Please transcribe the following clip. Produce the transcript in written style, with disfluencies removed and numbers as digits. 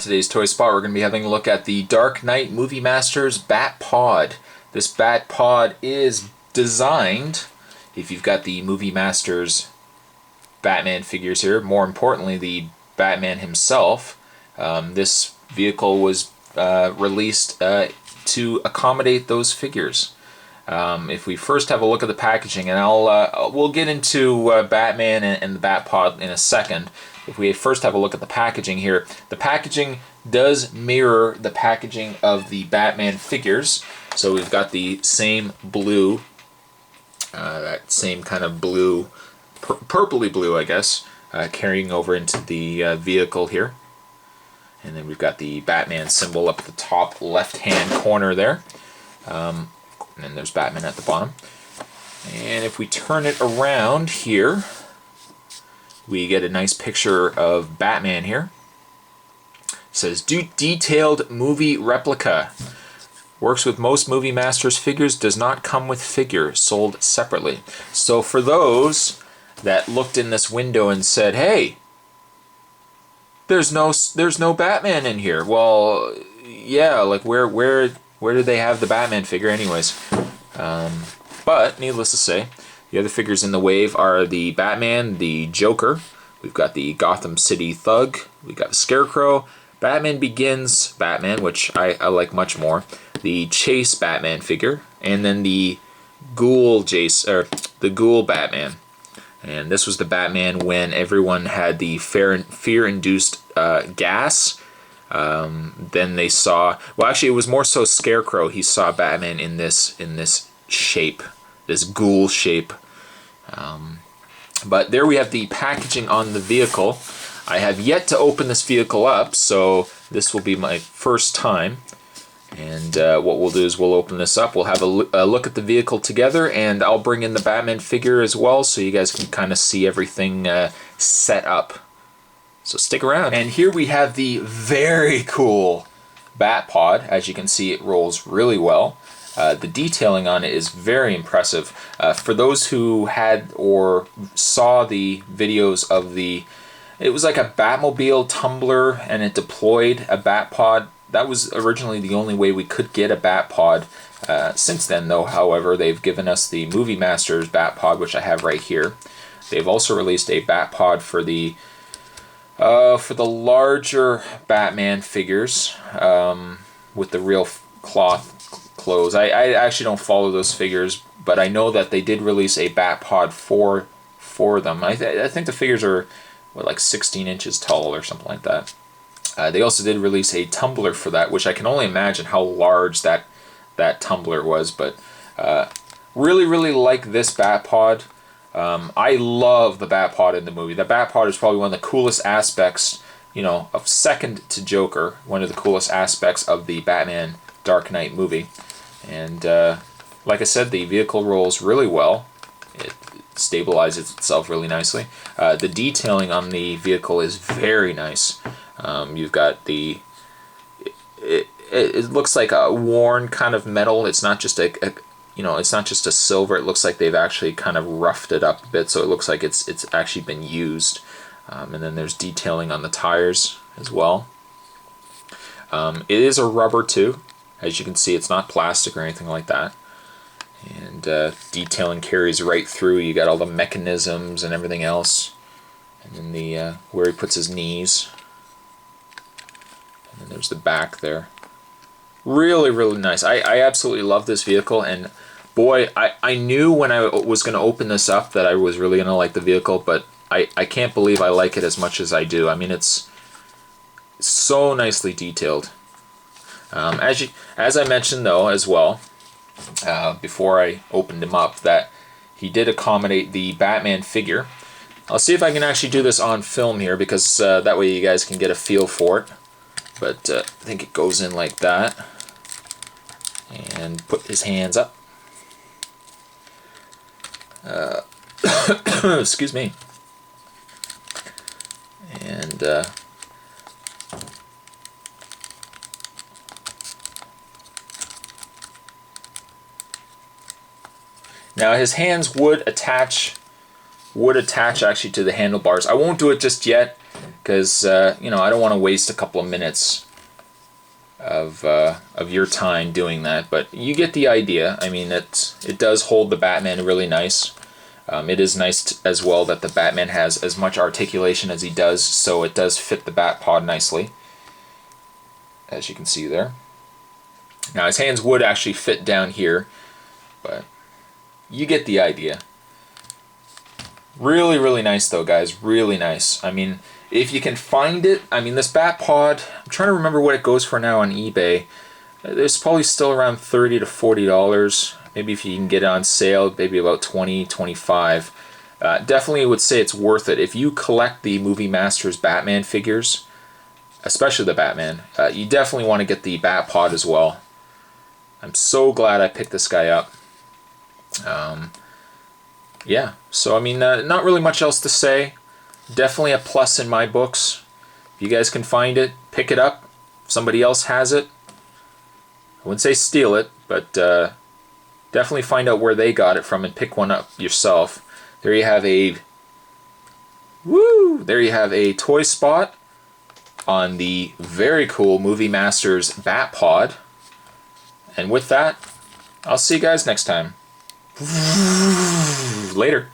today's Toy Spot, we're going to be having a look at the Dark Knight Movie Masters Bat Pod. This Bat Pod is designed, if you've got the Movie Masters Batman figures here, more importantly the Batman himself, this vehicle was released to accommodate those figures. If we first have a look at the packaging, and we'll get into Batman and the Bat Pod in a second. If we first have a look at the packaging here, the packaging does mirror the packaging of the Batman figures. So we've got the same blue, that same kind of blue, purpley blue, I guess, carrying over into the vehicle here. And then we've got the Batman symbol up at the top left-hand corner there. And then there's Batman at the bottom. And if we turn it around here, we get a nice picture of Batman here. It says, detailed movie replica. Works with most Movie Masters figures, does not come with figure, sold separately. So for those that looked in this window and said, hey, there's no Batman in here. Well, yeah, like where did they have the Batman figure anyways? But needless to say, the other figures in the wave are the Batman, the Joker, we've got the Gotham City Thug, we've got the Scarecrow, Batman Begins Batman, which I like much more, the Chase Batman figure, and then the Ghoul Batman. And this was the Batman when everyone had the fear-induced gas. Then they saw, well, actually it was more so Scarecrow. He saw Batman in this shape, this ghoul shape. But there we have the packaging on the vehicle. I have yet to open this vehicle up, so this will be my first time. And what we'll do is we'll open this up. We'll have a look at the vehicle together, and I'll bring in the Batman figure as well, so you guys can kind of see everything set up. So stick around. And here we have the very cool Bat Pod. As you can see, it rolls really well. The detailing on it is very impressive. For those who had or saw the videos of it was like a Batmobile tumbler and it deployed a Bat Pod. That was originally the only way we could get a Bat Pod. Since then, though, however, they've given us the Movie Masters Bat Pod, which I have right here. They've also released a Bat Pod for the larger Batman figures with the real cloth clothes. I actually don't follow those figures, but I know that they did release a Bat Pod for them. I think the figures are like 16 inches tall or something like that. They also did release a tumbler for that, which I can only imagine how large that tumbler was. But really like this Bat Pod. I love the Bat Pod in the movie. The Bat Pod is probably one of the coolest aspects, of second to Joker, one of the coolest aspects of the Batman Dark Knight movie. And like I said, the vehicle rolls really well. It stabilizes itself really nicely. The detailing on the vehicle is very nice. You've got it looks like a worn kind of metal. It's not just it's not just a silver. It looks like they've actually kind of roughed it up a bit, so it looks like it's actually been used. And then there's detailing on the tires as well. It is a rubber too. As you can see, it's not plastic or anything like that. And detailing carries right through. You got all the mechanisms and everything else. And then the where he puts his knees. And then there's the back there. Really nice. I absolutely love this vehicle, and boy, I knew when I was going to open this up that I was really going to like the vehicle, but I can't believe I like it as much as I do. I mean, it's so nicely detailed. As I mentioned though as well, before I opened him up, that he did accommodate the Batman figure. I'll see if I can actually do this on film here, because that way you guys can get a feel for it. But I think it goes in like that. And put his hands up. Excuse me. And now his hands would attach actually to the handlebars. I won't do it just yet, because you know, I don't want to waste a couple of minutes of your time doing that. But you get the idea. I mean, it does hold the Batman really nice. It is nice as well that the Batman has as much articulation as he does, so it does fit the bat pod nicely, as you can see there. Now his hands would actually fit down here, but you get the idea. Really, really nice though, guys. Really nice. I mean, if you can find it, I mean, this bat pod, I'm trying to remember what it goes for now on eBay. It's probably still around $30 to $40. Maybe if you can get it on sale, maybe about $20, $25. Definitely would say it's worth it. If you collect the Movie Masters Batman figures, especially the Batman, you definitely want to get the bat pod as well. I'm so glad I picked this guy up. Yeah, so I mean, not really much else to say. Definitely a plus in my books. If you guys can find it, pick it up. If somebody else has it, I wouldn't say steal it, but definitely find out where they got it from and pick one up yourself. There you have a there you have a toy spot on the very cool Movie Masters Bat Pod. And with that, I'll see you guys next time. Later.